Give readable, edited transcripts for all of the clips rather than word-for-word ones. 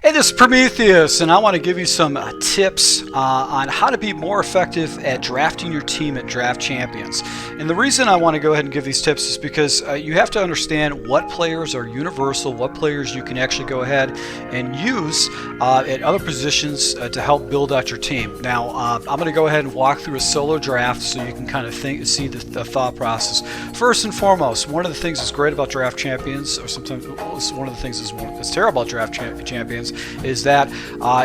Hey, this is Prometheus, and I want to give you some tips on how to be more effective at drafting your team at Draft Champions. And the reason I want to go ahead and give these tips is because you have to understand what players are universal, what players you can actually go ahead and use at other positions to help build out your team. Now, I'm going to go ahead and walk through a solo draft so you can kind of see the thought process. First and foremost, one of the things that's great about Draft Champions, or sometimes one of the things that's terrible about Draft Champions, is that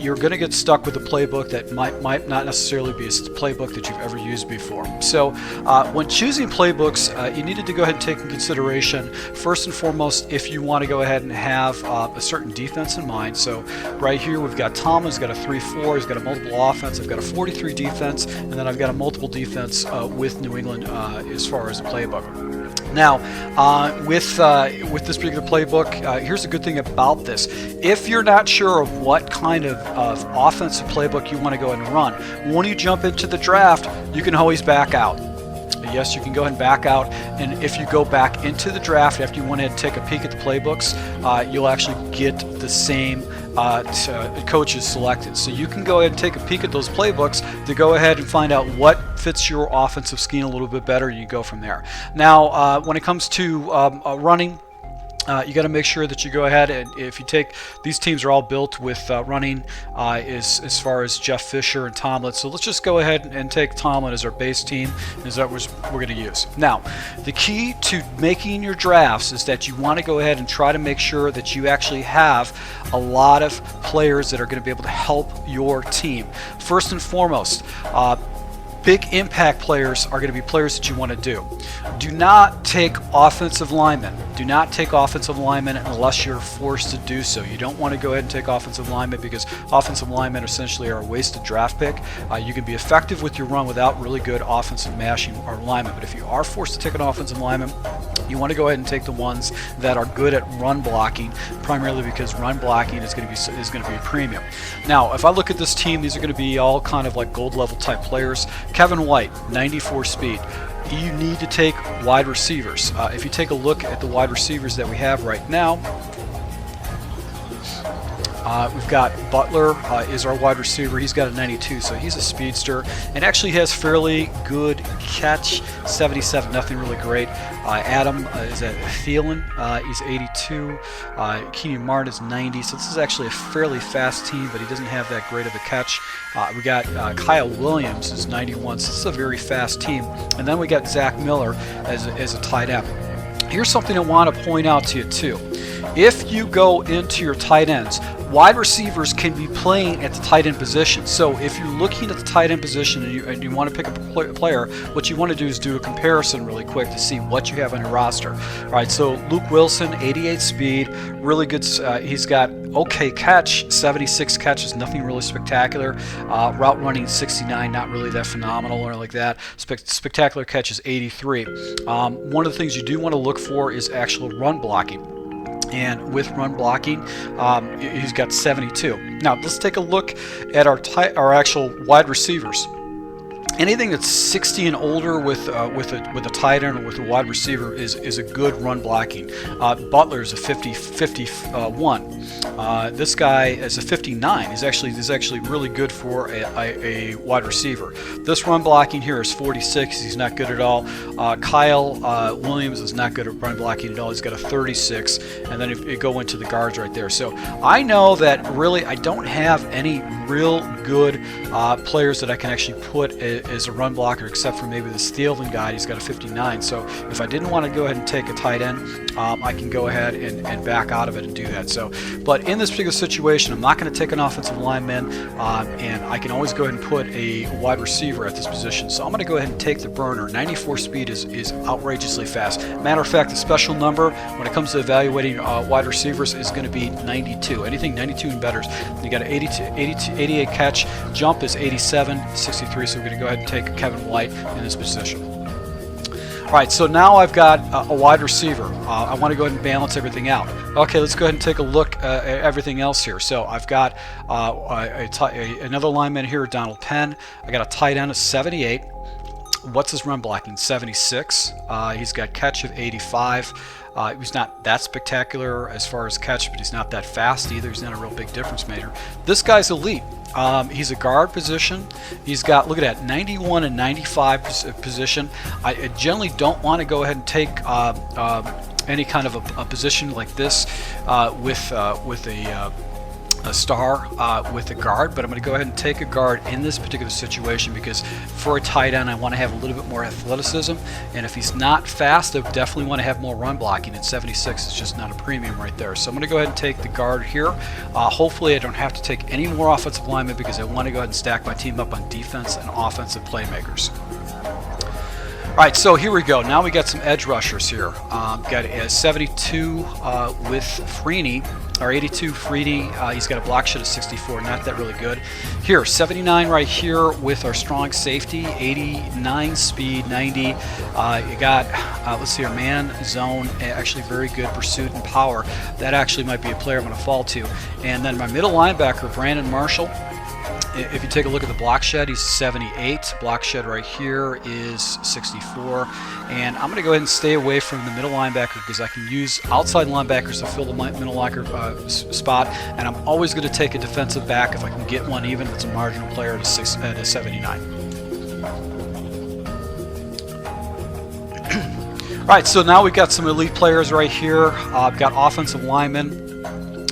you're going to get stuck with a playbook that might not necessarily be a playbook that you've ever used before. So when choosing playbooks, you needed to go ahead and take into consideration, first and foremost, if you want to go ahead and have a certain defense in mind. So right here we've got Tom, who's got a 3-4, he's got a multiple offense, I've got a 43 defense, and then I've got a multiple defense with New England as far as a playbook. Now, with this particular playbook, here's the good thing about this. If you're not sure of what kind of offensive playbook you want to go ahead and run, when you jump into the draft, you can always back out. Yes, you can go ahead and back out, and if you go back into the draft after you went ahead and take a peek at the playbooks, you'll actually get the same coaches selected. So you can go ahead and take a peek at those playbooks to go ahead and find out what fits your offensive scheme a little bit better, and you go from there. Now, when it comes to running, you got to make sure that you go ahead and if you take these teams are all built with running as far as Jeff Fisher and Tomlin. So let's just go ahead and take Tomlin as our base team, is that what we're going to use. Now, the key to making your drafts is that you want to go ahead and try to make sure that you actually have a lot of players that are going to be able to help your team. First and foremost, big impact players are going to be players that you want to do. Do not take offensive linemen. Do not take offensive linemen unless you're forced to do so. You don't want to go ahead and take offensive linemen because offensive linemen essentially are a wasted draft pick. You can be effective with your run without really good offensive mashing or linemen. But if you are forced to take an offensive lineman, you want to go ahead and take the ones that are good at run blocking, primarily because run blocking is going to be a premium. Now, if I look at this team, these are going to be all kind of like gold level type players. Kevin White, 94 speed. You need to take wide receivers. If you take a look at the wide receivers that we have right now, we've got Butler is our wide receiver. He's got a 92, so he's a speedster and actually has fairly good catch, 77, nothing really great. Adam is at Thielen, he's 82. Keenan Martin is 90, so this is actually a fairly fast team, but he doesn't have that great of a catch. We got Kyle Williams is 91, so this is a very fast team. And then we got Zach Miller as a tight end. Here's something I want to point out to you too. If you go into your tight ends, wide receivers can be playing at the tight end position. So if you're looking at the tight end position and you want to pick a player, what you want to do is do a comparison really quick to see what you have on your roster. All right, so Luke Wilson, 88 speed, really good. He's got okay catch, 76 catches, nothing really spectacular. Route running 69, not really that phenomenal or like that. Spectacular catch is 83. One of the things you do want to look for is actual run blocking. And with run blocking, he's got 72. Now let's take a look at our actual wide receivers. Anything that's 60 and older with a tight end or with a wide receiver is a good run blocking. Butler is a 51. This guy is a 59. Is actually really good for a wide receiver. This run blocking here is 46. He's not good at all. Kyle Williams is not good at run blocking at all. He's got a 36. And then you go into the guards right there. So I know that really I don't have any real good players that I can actually put as a run blocker, except for maybe the Thielen guy. He's got a 59. So if I didn't want to go ahead and take a tight end, I can go ahead and back out of it and do that. So, but in this particular situation, I'm not going to take an offensive lineman, and I can always go ahead and put a wide receiver at this position. So I'm going to go ahead and take the burner. 94 speed is outrageously fast. Matter of fact, the special number when it comes to evaluating wide receivers is going to be 92. Anything 92 and better. You got an 88 catch. Jump is 87, 63. So we're going to go ahead and take Kevin White in this position. All right, so now I've got a wide receiver. I want to go ahead and balance everything out. Okay, let's go ahead and take a look at everything else here. So I've got another lineman here, Donald Penn. I got a tight end of 78. What's his run blocking? 76. He's got catch of 85. He's not that spectacular as far as catch, but he's not that fast either. He's not a real big difference maker. This guy's elite. He's a guard position. He's got, look at that, 91 and 95 position. I generally don't want to go ahead and take any kind of a position like this with a star with a guard, but I'm going to go ahead and take a guard in this particular situation because for a tight end I want to have a little bit more athleticism, and if he's not fast I definitely want to have more run blocking, and 76 is just not a premium right there. So I'm going to go ahead and take the guard here. Hopefully I don't have to take any more offensive linemen because I want to go ahead and stack my team up on defense and offensive playmakers. Alright, so here we go. Now we got some edge rushers here. Got a 72 with Freeney, or 82 Freeney. He's got a block shed of 64, not that really good. Here, 79 right here with our strong safety, 89 speed, 90. You got, let's see, our man zone, actually very good pursuit and power. That actually might be a player I'm going to fall to. And then my middle linebacker, Brandon Marshall. If you take a look at the block shed, he's 78. Block shed right here is 64. And I'm going to go ahead and stay away from the middle linebacker because I can use outside linebackers to fill the middle linebacker spot. And I'm always going to take a defensive back if I can get one even. It's a marginal player at a 79. Alright, so now we've got some elite players right here. I've got offensive linemen.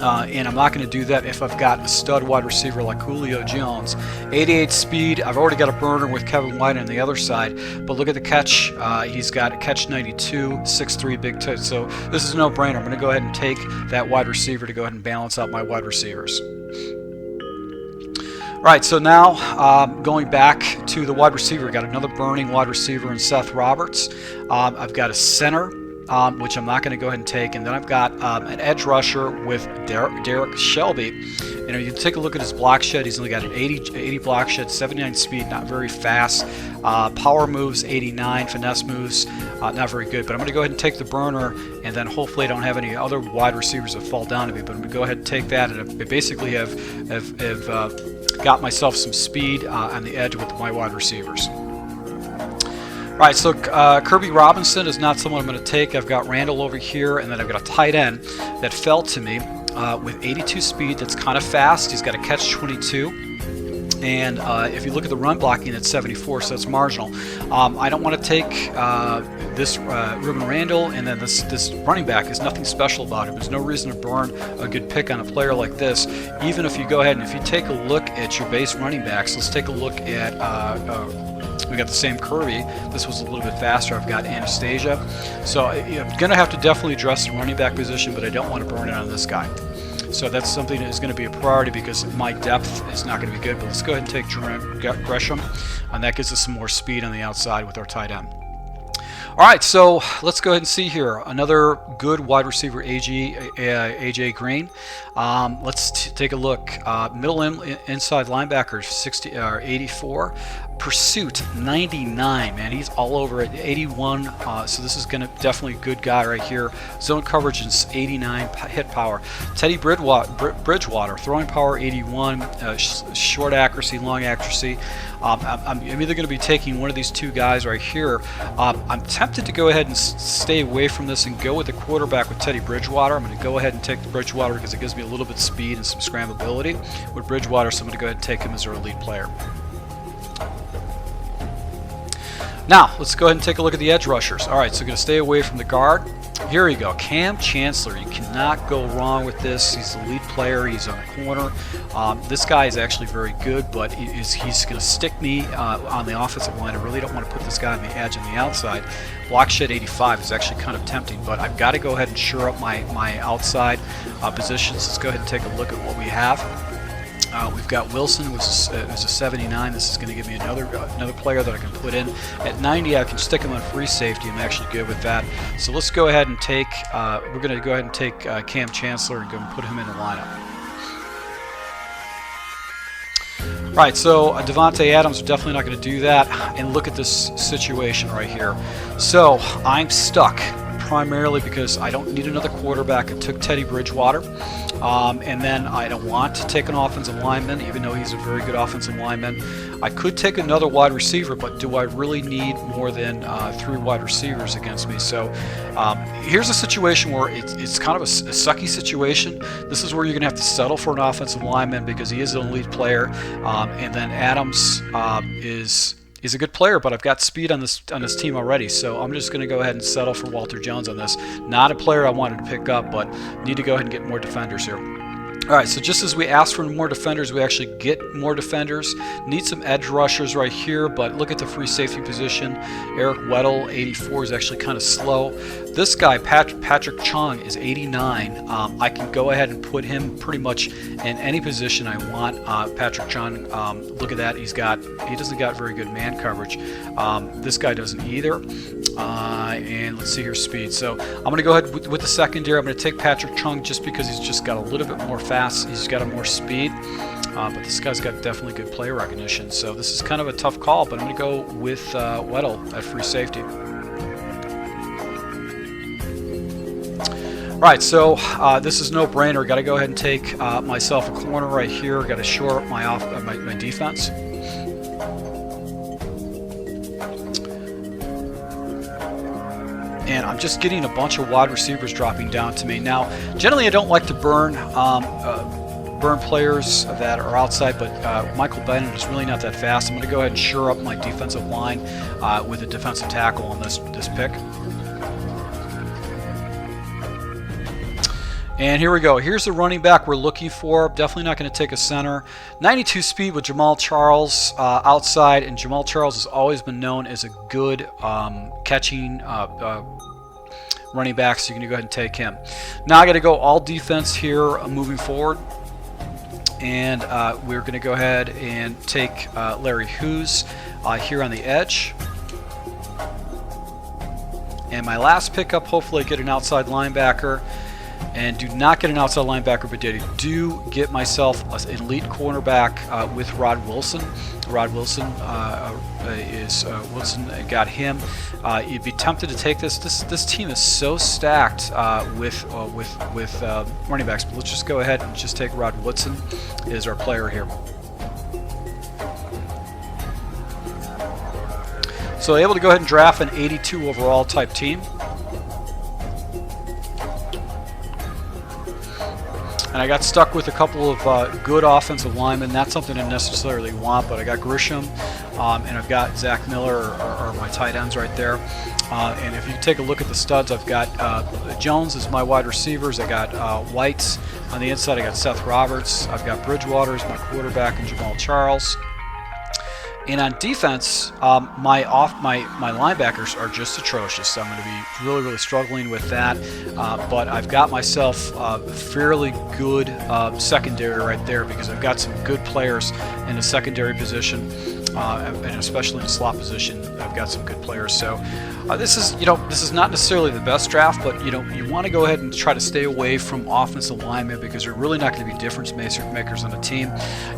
And I'm not going to do that if I've got a stud wide receiver like Julio Jones. 88 speed. I've already got a burner with Kevin White on the other side. But look at the catch. He's got a catch 92, 6'3", big toe. So this is a no-brainer. I'm going to go ahead and take that wide receiver to go ahead and balance out my wide receivers. Alright, so now going back to the wide receiver. Got another burning wide receiver in Seth Roberts. I've got a center. Which I'm not going to go ahead and take, and then I've got an edge rusher with Derek Shelby. And if you take a look at his block shed, he's only got an 80 block shed, 79 speed, not very fast. Power moves 89, finesse moves not very good. But I'm going to go ahead and take the burner, and then hopefully I don't have any other wide receivers that fall down to me. But I'm going to go ahead and take that, and I basically have got myself some speed on the edge with my wide receivers. Alright, so Kirby Robinson is not someone I'm going to take. I've got Randall over here, and then I've got a tight end that fell to me with 82 speed that's kind of fast. He's got a catch 22. And if you look at the run blocking, it's 74, so it's marginal. I don't want to take this Ruben Randall, and then this running back is nothing special about him. There's no reason to burn a good pick on a player like this. Even if you go ahead and if you take a look at your base running backs, let's take a look at we got the same Kirby. This was a little bit faster. I've got Anastasia. So I'm going to have to definitely address the running back position, but I don't want to burn it on this guy. So that's something that is going to be a priority because my depth is not going to be good. But let's go ahead and take Gresham, and that gives us some more speed on the outside with our tight end. Alright, so let's go ahead and see here. Another good wide receiver, AJ Green. Let's take a look. Middle inside linebacker, 84. Pursuit, 99. Man, he's all over it. 81. So this is going to definitely a good guy right here. Zone coverage is 89. Hit power. Teddy Bridgewater, throwing power 81. Short accuracy, long accuracy. I'm either going to be taking one of these two guys right here. I'm tempted to go ahead and stay away from this and go with the quarterback with Teddy Bridgewater. I'm going to go ahead and take the Bridgewater because it gives me a little bit of speed and some scramblability with Bridgewater, so I'm going to go ahead and take him as our elite player. Now, let's go ahead and take a look at the edge rushers. Alright, so I'm going to stay away from the guard. Here we go. Cam Chancellor. You cannot go wrong with this. He's the lead player. He's on the corner. This guy is actually very good, but he's going to stick me on the offensive line. I really don't want to put this guy on the edge on the outside. Block shed 85 is actually kind of tempting, but I've got to go ahead and shore up my outside positions. Let's go ahead and take a look at what we have. We've got Wilson, which is a 79. This is going to give me another player that I can put in. At 90, I can stick him on free safety. I'm actually good with that. So let's go ahead and take, we're going to go ahead and take Cam Chancellor and go and put him in the lineup. Right, so Devontae Adams, definitely not going to do that. And look at this situation right here. So I'm stuck primarily because I don't need another quarterback. I took Teddy Bridgewater. and then I don't want to take an offensive lineman, even though he's a very good offensive lineman. I could take another wide receiver, but do I really need more than 3 wide receivers against me? So here's a situation where it's kind of a sucky situation. This is where you're going to have to settle for an offensive lineman because he is an elite player, and then Adams is a good player, but I've got speed on this team already, so I'm just going to go ahead and settle for Walter Jones on this. Not a player I wanted to pick up, but need to go ahead and get more defenders here. Alright, so just as we asked for more defenders, we actually get more defenders. Need some edge rushers right here, but look at the free safety position. Eric Weddle, 84, is actually kind of slow. This guy, Patrick Chung, is 89. I can go ahead and put him pretty much in any position I want. Patrick Chung, look at that. He doesn't got very good man coverage. This guy doesn't either. And let's see here, speed. So I'm going to go ahead with the secondary. I'm going to take Patrick Chung just because he's just got a little bit more fast. He's got a more speed. But this guy's got definitely good player recognition. So this is kind of a tough call, but I'm going to go with Weddle at free safety. Right, so this is no brainer. Got to go ahead and take myself a corner right here. Got to shore up my defense. And I'm just getting a bunch of wide receivers dropping down to me. Now, generally I don't like to burn players that are outside, but Michael Bennett is really not that fast. I'm going to go ahead and shore up my defensive line with a defensive tackle on this pick. And here we go. Here's the running back we're looking for. Definitely not going to take a center. 92 speed with Jamal Charles outside, and Jamal Charles has always been known as a good catching running back, so you can go ahead and take him. Now I got to go all defense here moving forward, and we're going to go ahead and take Larry Hughes here on the edge. And my last pickup, hopefully I get an outside linebacker. And do not get an outside linebacker, but do get myself an elite cornerback with Rod Wilson. Rod Wilson Wilson got him. You'd be tempted to take this. This team is so stacked with running backs. But let's just go ahead and just take Rod Wilson as our player here. So able to go ahead and draft an 82 overall type team. And I got stuck with a couple of good offensive linemen. Not something I necessarily want, but I got Grisham and I've got Zach Miller are my tight ends right there. And if you take a look at the studs, I've got Jones as my wide receivers. I got White on the inside. I got Seth Roberts. I've got Bridgewater as my quarterback and Jamal Charles. And on defense, my linebackers are just atrocious. So I'm going to be really struggling with that. But I've got myself a fairly good secondary right there because I've got some good players in the secondary position, and especially in the slot position. I've got some good players. So this is not necessarily the best draft, but you want to go ahead and try to stay away from offensive linemen because they're really not going to be difference makers on the team.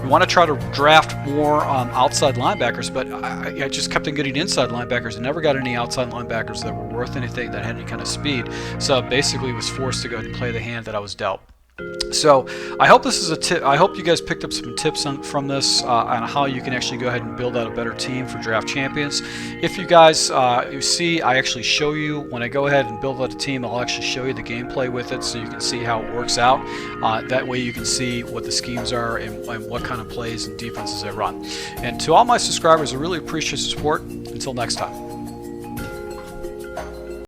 You want to try to draft more outside linebackers, but I just kept on getting inside linebackers and never got any outside linebackers that were worth anything, that had any kind of speed. So basically was forced to go ahead and play the hand that I was dealt. So I hope this is a tip. I hope you guys picked up some tips from this on how you can actually go ahead and build out a better team for draft champions. If you guys you see, I actually show you when I go ahead and build out a team, I'll actually show you the gameplay with it so you can see how it works out. That way you can see what the schemes are and what kind of plays and defenses I run. And to all my subscribers, I really appreciate the support. Until next time.